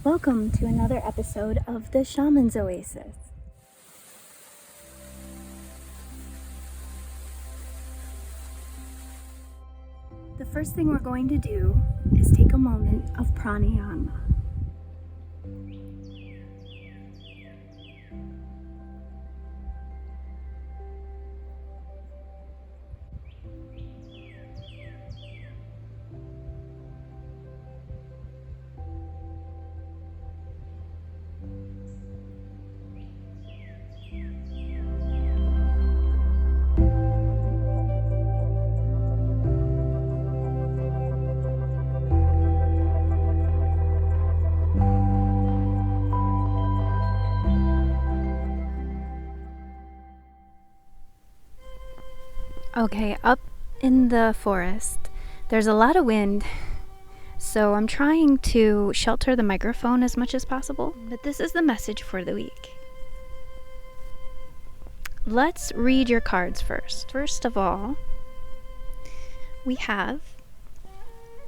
Welcome to another episode of the Shaman's Oasis. The first thing we're going to do is take a moment of pranayama. Okay, up in the forest, there's a lot of wind, so I'm trying to shelter the microphone as much as possible, but this is the message for the week. Let's read your cards first. First of all, we have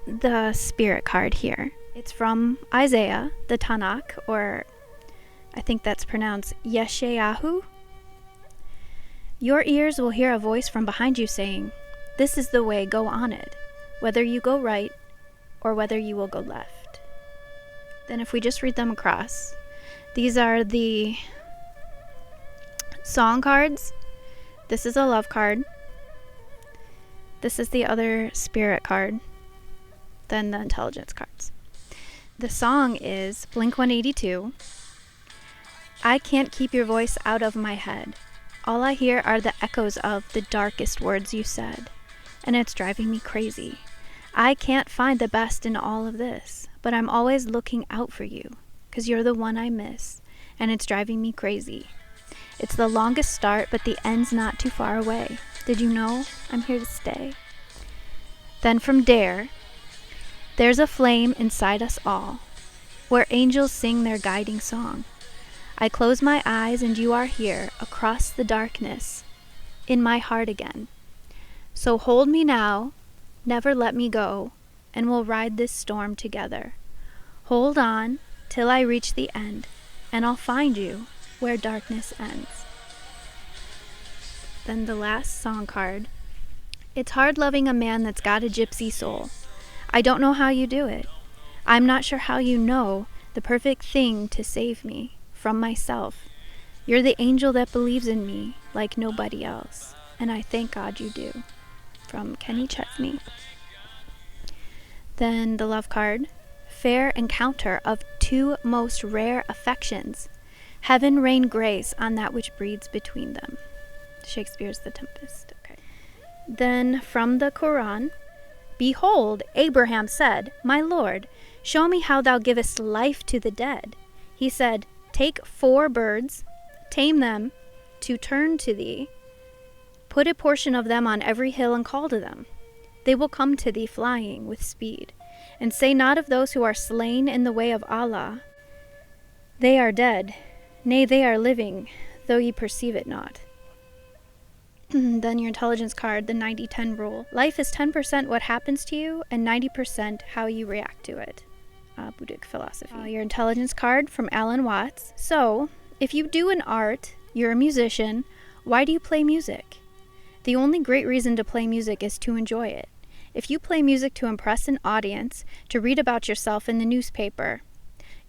the Spirit card here. It's from Isaiah, the Tanakh, or I think that's pronounced Yeshayahu. Your ears will hear a voice from behind you saying, "This is the way, go on it, whether you go right or whether you will go left." Then if we just read them across, these are the song cards. This is a love card. This is the other spirit card. Then the intelligence cards. The song is Blink-182. I can't keep your voice out of my head. All I hear are the echoes of the darkest words you said, and it's driving me crazy. I can't find the best in all of this, but I'm always looking out for you, 'cause you're the one I miss, and it's driving me crazy. It's the longest start, but the end's not too far away. Did you know I'm here to stay? Then from Dare, there's a flame inside us all, where angels sing their guiding song. I close my eyes and you are here, across the darkness, in my heart again. So hold me now, never let me go, and we'll ride this storm together. Hold on till I reach the end, and I'll find you where darkness ends. Then the last song card. It's hard loving a man that's got a gypsy soul. I don't know how you do it. I'm not sure how you know the perfect thing to save me from myself. You're the angel that believes in me like nobody else, and I thank God you do. From Kenny Chesney. Then the love card. Fair encounter of two most rare affections. Heaven rain grace on that which breeds between them. Shakespeare's The Tempest. Okay. Then from the Quran. Behold, Abraham said, "My Lord, show me how thou givest life to the dead." He said, "Take 4 birds, tame them to turn to thee, put a portion of them on every hill and call to them. They will come to thee flying with speed, and say not of those who are slain in the way of Allah, they are dead, nay, they are living, though ye perceive it not." Then your intelligence card, the 90-10 rule. Life is 10% what happens to you and 90% how you react to it. Buddhic philosophy. Your intelligence card from Alan Watts. So, if you do an art, you're a musician, why do you play music? The only great reason to play music is to enjoy it. If you play music to impress an audience, to read about yourself in the newspaper,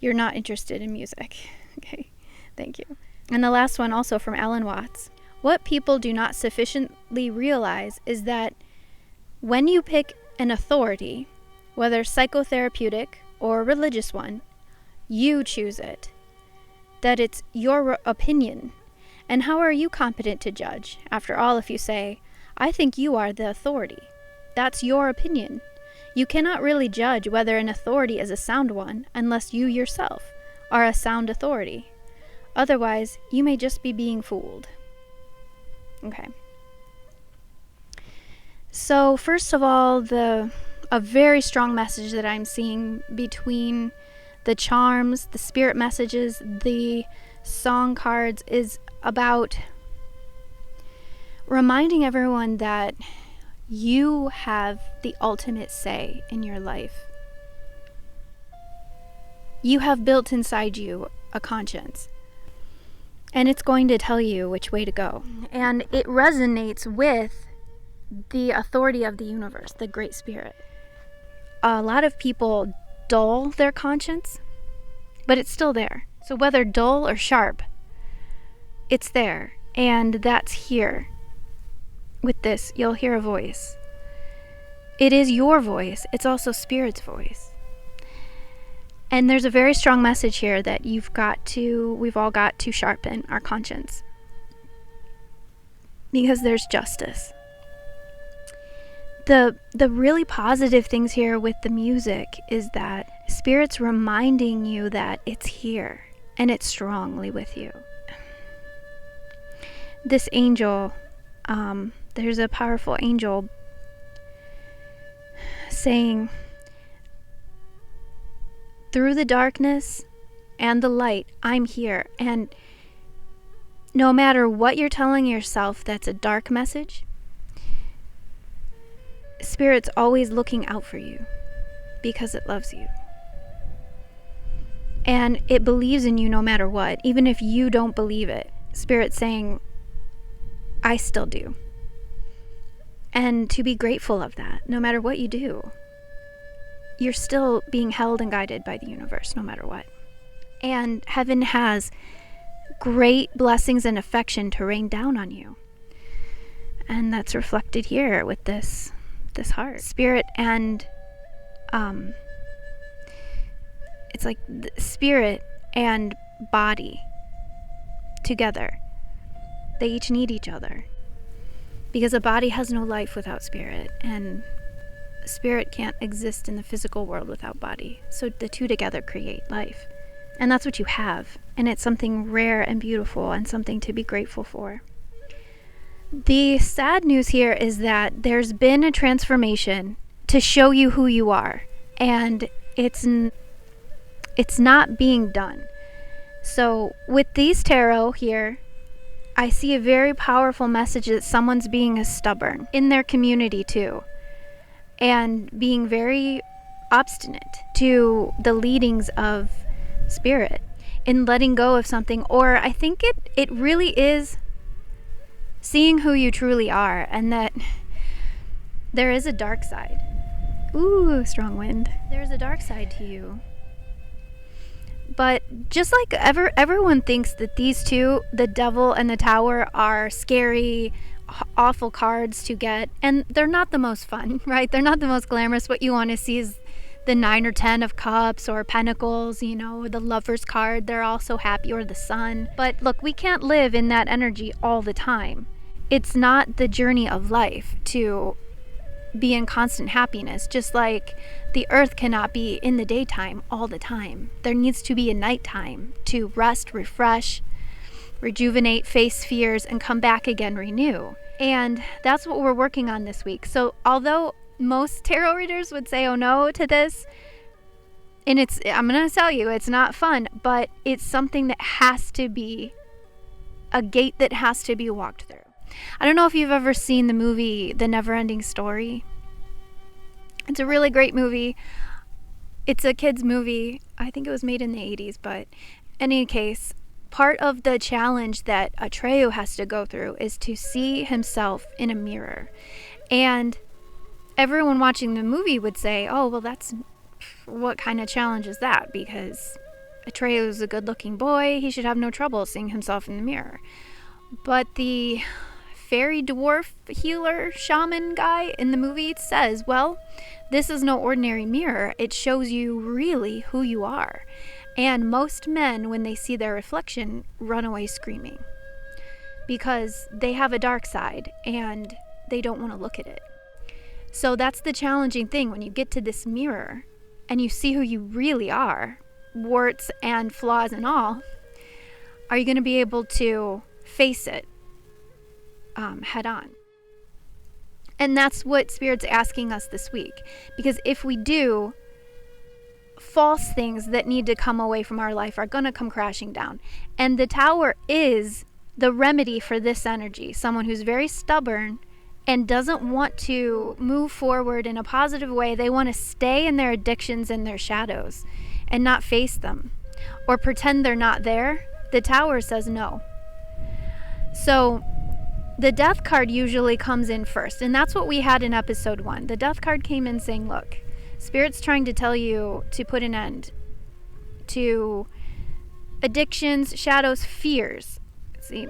you're not interested in music. Okay, thank you. And the last one also from Alan Watts. What people do not sufficiently realize is that when you pick an authority, whether psychotherapeutic or a religious one, you choose it. That it's your opinion. And how are you competent to judge? After all, if you say, "I think you are the authority," that's your opinion. You cannot really judge whether an authority is a sound one unless you yourself are a sound authority. Otherwise, you may just be being fooled. Okay. So first of all, a very strong message that I'm seeing between the charms, the spirit messages, the song cards is about reminding everyone that you have the ultimate say in your life. You have built inside you a conscience, and it's going to tell you which way to go. And it resonates with the authority of the universe, the Great Spirit. A lot of people dull their conscience, but it's still there. So whether dull or sharp, it's there. And that's here. With this, you'll hear a voice. It is your voice. It's also Spirit's voice. And there's a very strong message here that we've all got to sharpen our conscience. Because there's justice. The really positive things here with the music is that Spirit's reminding you that it's here and it's strongly with you. This angel, there's a powerful angel saying, through the darkness and the light, I'm here. And no matter what you're telling yourself that's a dark message, Spirit's always looking out for you because it loves you. And it believes in you no matter what. Even if you don't believe it, Spirit's saying, I still do. And to be grateful of that, no matter what you do. You're still being held and guided by the universe, no matter what. And heaven has great blessings and affection to rain down on you. And that's reflected here with this heart. Spirit and it's like spirit and body together. They each need each other. Because a body has no life without spirit, and spirit can't exist in the physical world without body. So the two together create life. And that's what you have. And it's something rare and beautiful and something to be grateful for. The sad news here is that there's been a transformation to show you who you are. And it's not being done. So with these tarot here, I see a very powerful message that someone's being stubborn in their community too. And being very obstinate to the leadings of spirit in letting go of something. Or I think it really is seeing who you truly are, and that there is a dark side. Ooh, strong wind. There's a dark side to you. But just like everyone thinks that these two, the devil and the tower, are scary, awful cards to get, and they're not the most fun, right? They're not the most glamorous. What you want to see is the 9 or 10 of cups or pentacles, or the lover's card. They're all so happy, or the sun. But look, we can't live in that energy all the time. It's not the journey of life to be in constant happiness, just like the earth cannot be in the daytime all the time. There needs to be a nighttime to rest, refresh, rejuvenate, face fears, and come back again, renew. And that's what we're working on this week. So although most tarot readers would say, oh no, to this, and I'm going to tell you, it's not fun, but it's something that has to be a gate that has to be walked through. I don't know if you've ever seen the movie The Never-Ending Story. It's a really great movie. It's a kid's movie. I think it was made in the 80s, but in any case, part of the challenge that Atreyu has to go through is to see himself in a mirror. And everyone watching the movie would say, oh, well, what kind of challenge is that? Because Atreyu is a good-looking boy. He should have no trouble seeing himself in the mirror. But the fairy dwarf healer shaman guy in the movie says, well, this is no ordinary mirror. It shows you really who you are. And most men, when they see their reflection, run away screaming because they have a dark side and they don't want to look at it. So that's the challenging thing. When you get to this mirror and you see who you really are, warts and flaws and all, are you going to be able to face it head on? And that's what Spirit's asking us this week. Because if we do, false things that need to come away from our life are going to come crashing down. And the tower is the remedy for this energy. Someone who's very stubborn and doesn't want to move forward in a positive way. They want to stay in their addictions and their shadows. and not face them or pretend they're not there, the Tower says no. So the Death card usually comes in first, and that's what we had in episode 1. The Death card came in saying, look, Spirit's trying to tell you to put an end to addictions, shadows, fears. See,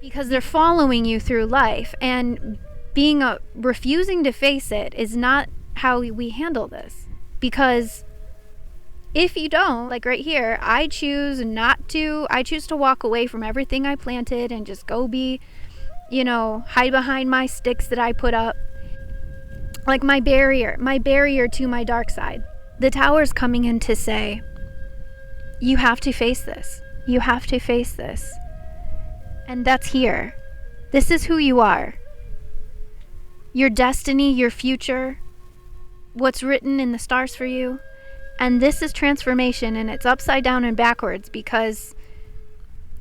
because they're following you through life, and refusing to face it is not how we handle this. Because if you don't, like right here, I choose to walk away from everything I planted and just go be, hide behind my sticks that I put up. Like my barrier to my dark side. The Tower's coming in to say, you have to face this. You have to face this. And that's here. This is who you are. Your destiny, your future, what's written in the stars for you. And this is transformation, and it's upside down and backwards because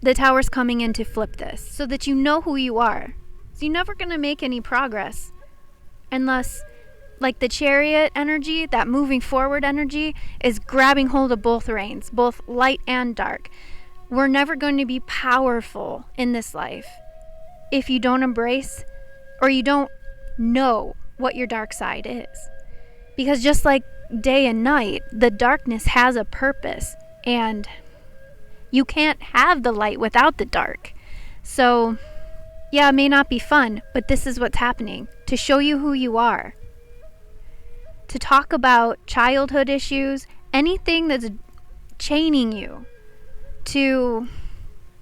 the Tower's coming in to flip this so that you know who you are. So you're never going to make any progress unless, like the Chariot energy, that moving forward energy, is grabbing hold of both reins, both light and dark. We're never going to be powerful in this life if you don't embrace or you don't know what your dark side is. Because just like day and night, the darkness has a purpose, and you can't have the light without the dark. So, yeah, it may not be fun, but this is what's happening to show you who you are. To talk about childhood issues, anything that's chaining you to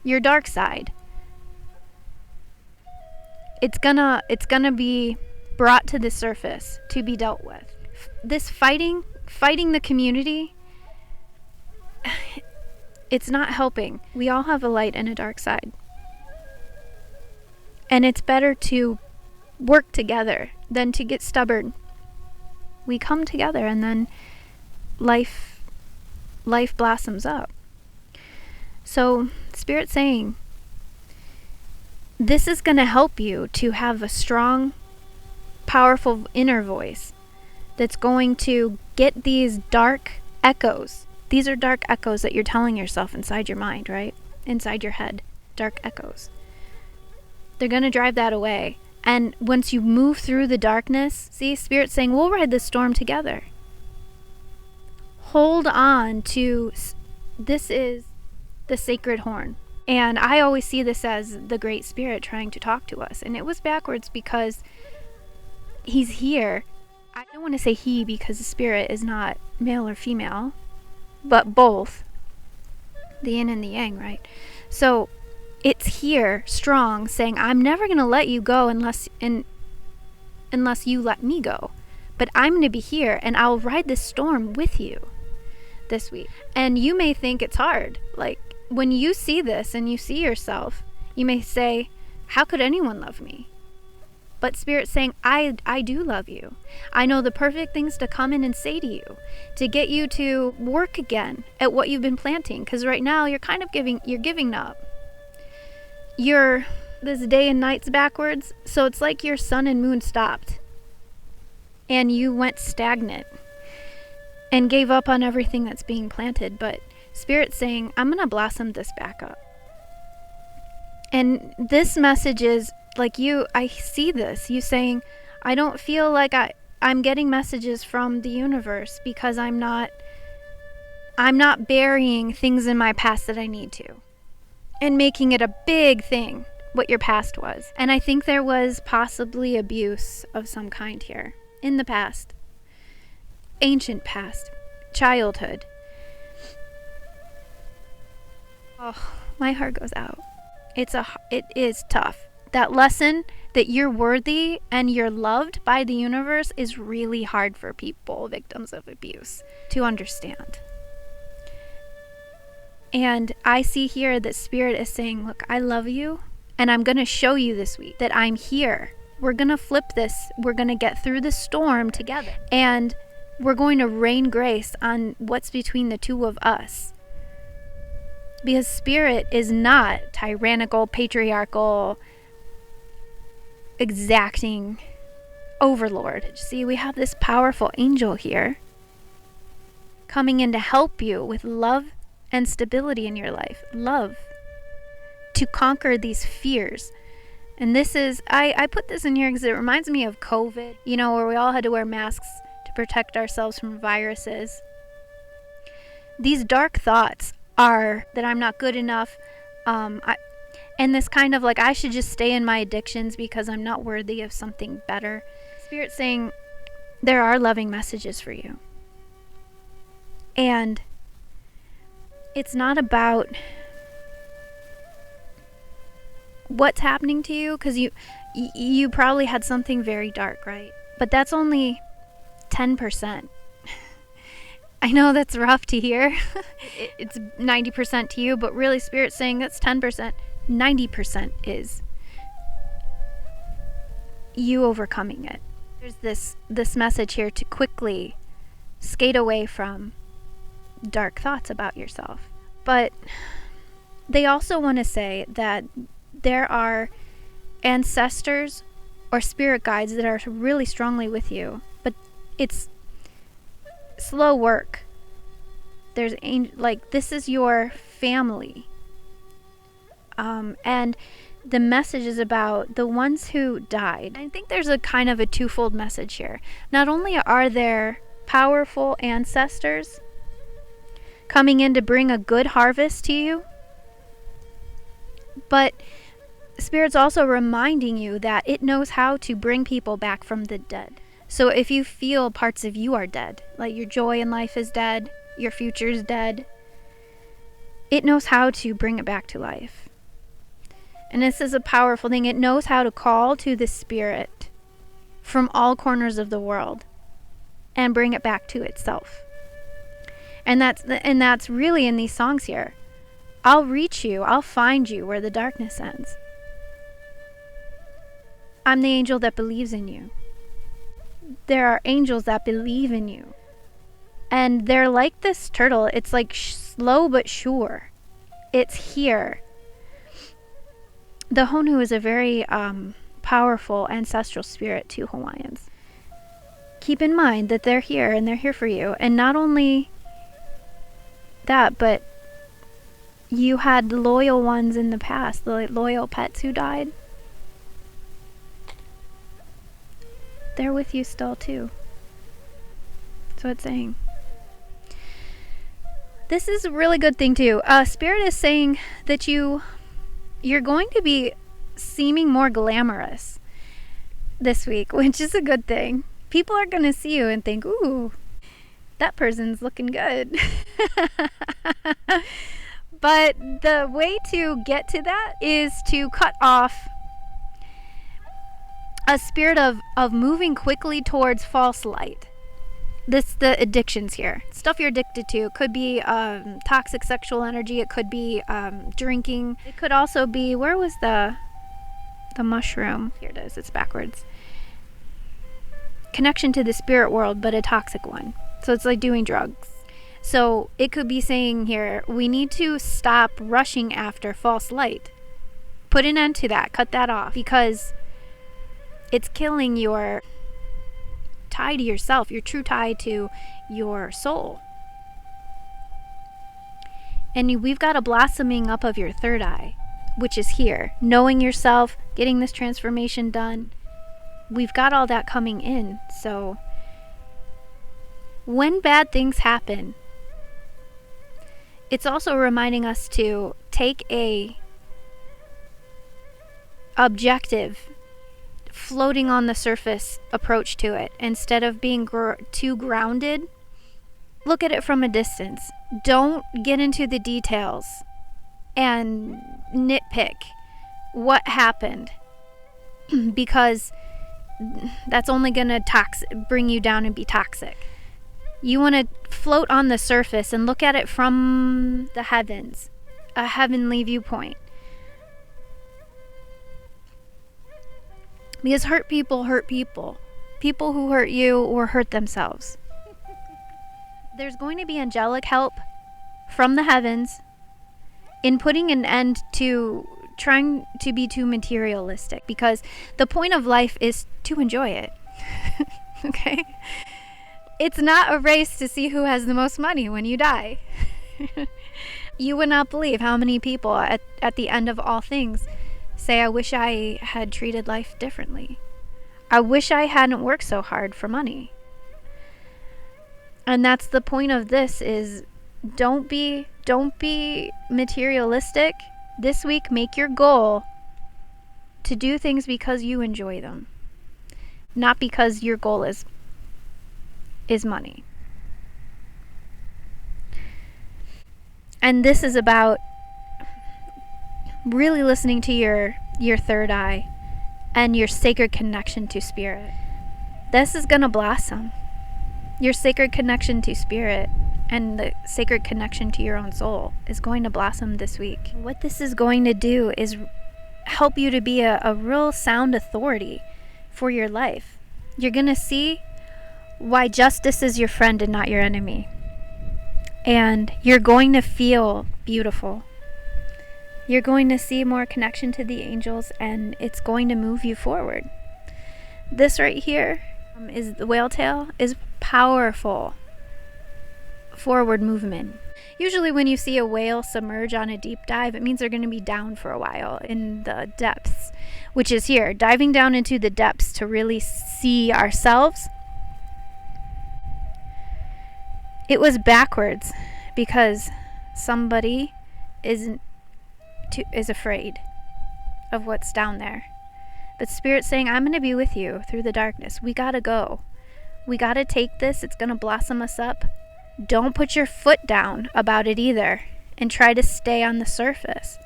your dark side. It's gonna be brought to the surface to be dealt with. This fighting the community, it's not helping. We all have a light and a dark side. And it's better to work together than to get stubborn. We come together and then life blossoms up. So Spirit's saying, this is going to help you to have a strong, powerful inner voice that's going to get these dark echoes. These are dark echoes that you're telling yourself inside your mind, right? Inside your head. Dark echoes. They're going to drive that away. And once you move through the darkness, see, Spirit's saying, we'll ride this storm together. Hold on to, this is the sacred horn. And I always see this as the Great Spirit trying to talk to us. And it was backwards because he's here. I don't want to say he because the Spirit is not male or female, but both. The yin and the yang, right? So it's here, strong, saying, I'm never going to let you go unless you let me go. But I'm going to be here, and I'll ride this storm with you this week. And you may think it's hard. Like, when you see this and you see yourself, you may say, how could anyone love me? But Spirit's saying, I do love you. I know the perfect things to come in and say to you, to get you to work again at what you've been planting. Because right now you're kind of giving up. This day and night's backwards, so it's like your sun and moon stopped. And you went stagnant and gave up on everything that's being planted. But Spirit's saying, I'm going to blossom this back up. And this message is, like I see this, you saying, I don't feel like I'm getting messages from the universe because I'm not burying things in my past that I need to. And making it a big thing, what your past was. And I think there was possibly abuse of some kind here. In the past. Ancient past. Childhood. Oh, my heart goes out. It is tough. That lesson that you're worthy and you're loved by the universe is really hard for people, victims of abuse, to understand. And I see here that Spirit is saying, look, I love you, and I'm going to show you this week that I'm here. We're going to flip this. We're going to get through the storm together. And we're going to rain grace on what's between the two of us. Because Spirit is not tyrannical, patriarchal, exacting overlord. See, we have this powerful angel here coming in to help you with love and stability in your life. Love to conquer these fears. And this is, I put this in here because it reminds me of COVID, where we all had to wear masks to protect ourselves from viruses. These dark thoughts are that I'm not good enough, and this kind of like I should just stay in my addictions because I'm not worthy of something better. Spirit's saying there are loving messages for you. And it's not about what's happening to you, because you probably had something very dark, right? But that's only 10%. I know that's rough to hear. It's 90% to you, but really Spirit's saying that's 10%. 90% is you overcoming it. There's this message here to quickly skate away from dark thoughts about yourself. But they also want to say that there are ancestors or spirit guides that are really strongly with you, but it's slow work. There's this is your family, and the message is about the ones who died. I think there's a kind of a twofold message here. Not only are there powerful ancestors coming in to bring a good harvest to you, but Spirit's also reminding you that it knows how to bring people back from the dead. So if you feel parts of you are dead, like your joy in life is dead, your future is dead, it knows how to bring it back to life. And this is a powerful thing. It knows how to call to the spirit from all corners of the world and bring it back to itself. And that's really in these songs here. I'll reach you, I'll find you where the darkness ends. I'm the angel that believes in you. There are angels that believe in you. And they're like this turtle. It's like slow but sure. It's here. The Honu is a very powerful ancestral spirit to Hawaiians. Keep in mind that they're here and they're here for you. And not only that, but you had loyal ones in the past, the loyal pets who died. They're with you still too. That's what it's saying. This is a really good thing too. Spirit is saying that you're going to be seeming more glamorous this week, which is a good thing. People are going to see you and think, ooh, that person's looking good. But the way to get to that is to cut off a spirit of moving quickly towards false light. The addictions here. Stuff you're addicted to. It could be toxic sexual energy. It could be drinking. It could also be, where was the mushroom? Here it is. It's backwards. Connection to the spirit world, but a toxic one. So it's like doing drugs. So it could be saying here, we need to stop rushing after false light. Put an end to that. Cut that off. Because it's killing your tie to yourself, your true tie to your soul. And we've got a blossoming up of your third eye, which is here. Knowing yourself, getting this transformation done. We've got all that coming in. So when bad things happen, it's also reminding us to take a objective, floating on the surface approach to it. Instead of being too grounded, look at it from a distance. Don't get into the details and nitpick what happened, because that's only going to bring you down and be toxic. You want to float on the surface and look at it from the heavens, a heavenly viewpoint. Because hurt people hurt people. People who hurt you or hurt themselves. There's going to be angelic help from the heavens in putting an end to trying to be too materialistic. Because the point of life is to enjoy it. Okay? It's not a race to see who has the most money when you die. You would not believe how many people at the end of all things say, I wish I had treated life differently. I wish I hadn't worked so hard for money. And that's the point of this, is don't be materialistic. This week, make your goal to do things because you enjoy them, not because your goal is money. And this is about really listening to your third eye and your sacred connection to spirit. This is going to blossom. Your sacred connection to spirit and the sacred connection to your own soul is going to blossom this week. What this is going to do is help you to be a real sound authority for your life. You're going to see why justice is your friend and not your enemy. And you're going to feel beautiful. You're going to see more connection to the angels, and it's going to move you forward. This right here is the whale tail, is powerful forward movement. Usually when you see a whale submerge on a deep dive, it means they're going to be down for a while in the depths, which is here, diving down into the depths to really see ourselves. It was backwards because somebody is afraid of what's down there. But Spirit's saying, I'm going to be with you through the darkness. We got to go. We got to take this. It's going to blossom us up. Don't put your foot down about it either and try to stay on the surface.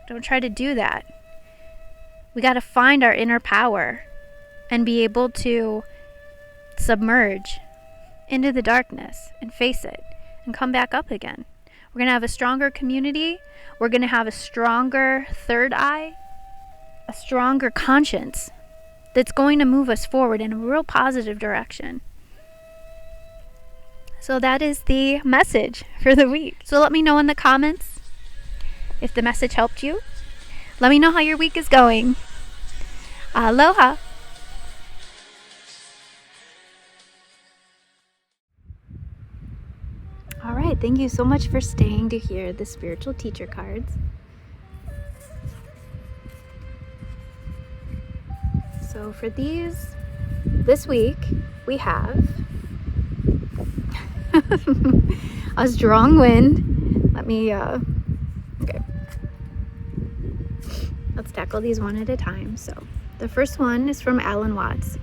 Don't try to do that. We got to find our inner power and be able to submerge into the darkness and face it and come back up again. We're going to have a stronger community. We're going to have a stronger third eye, a stronger conscience that's going to move us forward in a real positive direction. So that is the message for the week. So let me know in the comments if the message helped you. Let me know how your week is going. Aloha. All right, thank you so much for staying to hear the spiritual teacher cards. So for these, this week, we have a strong wind. Let me, okay. Let's tackle these one at a time. So the first one is from Alan Watts.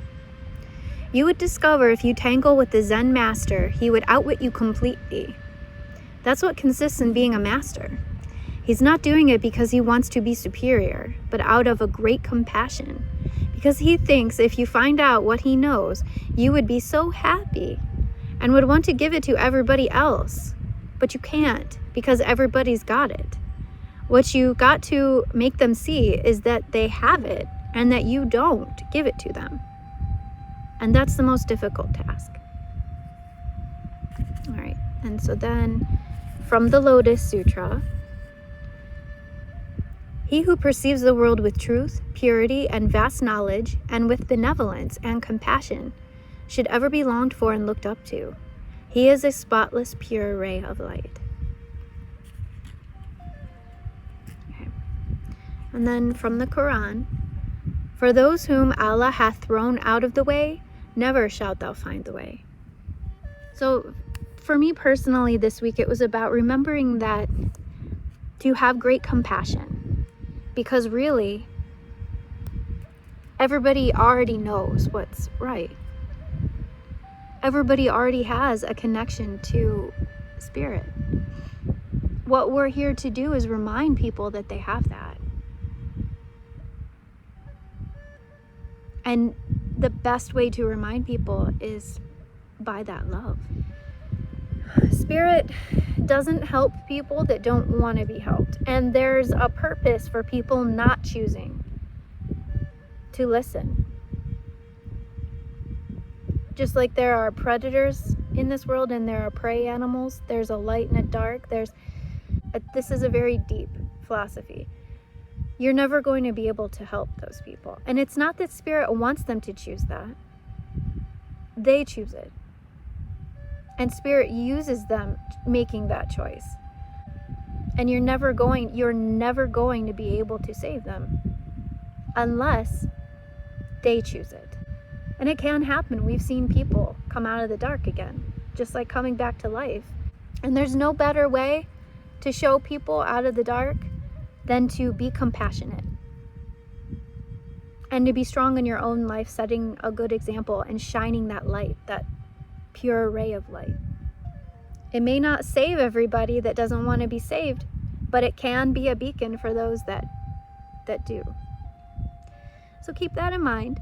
You would discover if you tangle with the Zen master, he would outwit you completely. That's what consists in being a master. He's not doing it because he wants to be superior, but out of a great compassion. Because he thinks if you find out what he knows, you would be so happy and would want to give it to everybody else. But you can't, because everybody's got it. What you got to make them see is that they have it and that you don't give it to them. And that's the most difficult task. All right, and so then from the Lotus Sutra, he who perceives the world with truth, purity, and vast knowledge, and with benevolence and compassion, should ever be longed for and looked up to. He is a spotless, pure ray of light. Okay. And then from the Quran, for those whom Allah hath thrown out of the way, never shalt thou find the way. So for me personally this week, it was about remembering that to have great compassion, because really everybody already knows what's right. Everybody already has a connection to spirit. What we're here to do is remind people that they have that. And the best way to remind people is by that love. Spirit doesn't help people that don't want to be helped. And there's a purpose for people not choosing to listen. Just like there are predators in this world and there are prey animals, there's a light and a dark. This is a very deep philosophy. You're never going to be able to help those people. And it's not that Spirit wants them to choose that. They choose it. And Spirit uses them making that choice. And you're never going to be able to save them unless they choose it. And it can happen. We've seen people come out of the dark again, just like coming back to life. And there's no better way to show people out of the dark than to be compassionate and to be strong in your own life, setting a good example and shining that light, that pure ray of light. It may not save everybody that doesn't want to be saved, but it can be a beacon for those that do. So keep that in mind.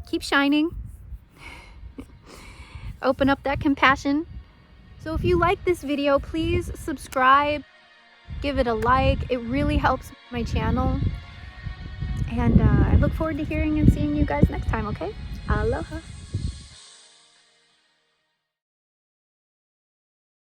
Keep shining. Open up that compassion. So if you like this video, please subscribe, give it a like. It really helps my channel. And I look forward to hearing and seeing you guys next time, okay? Aloha.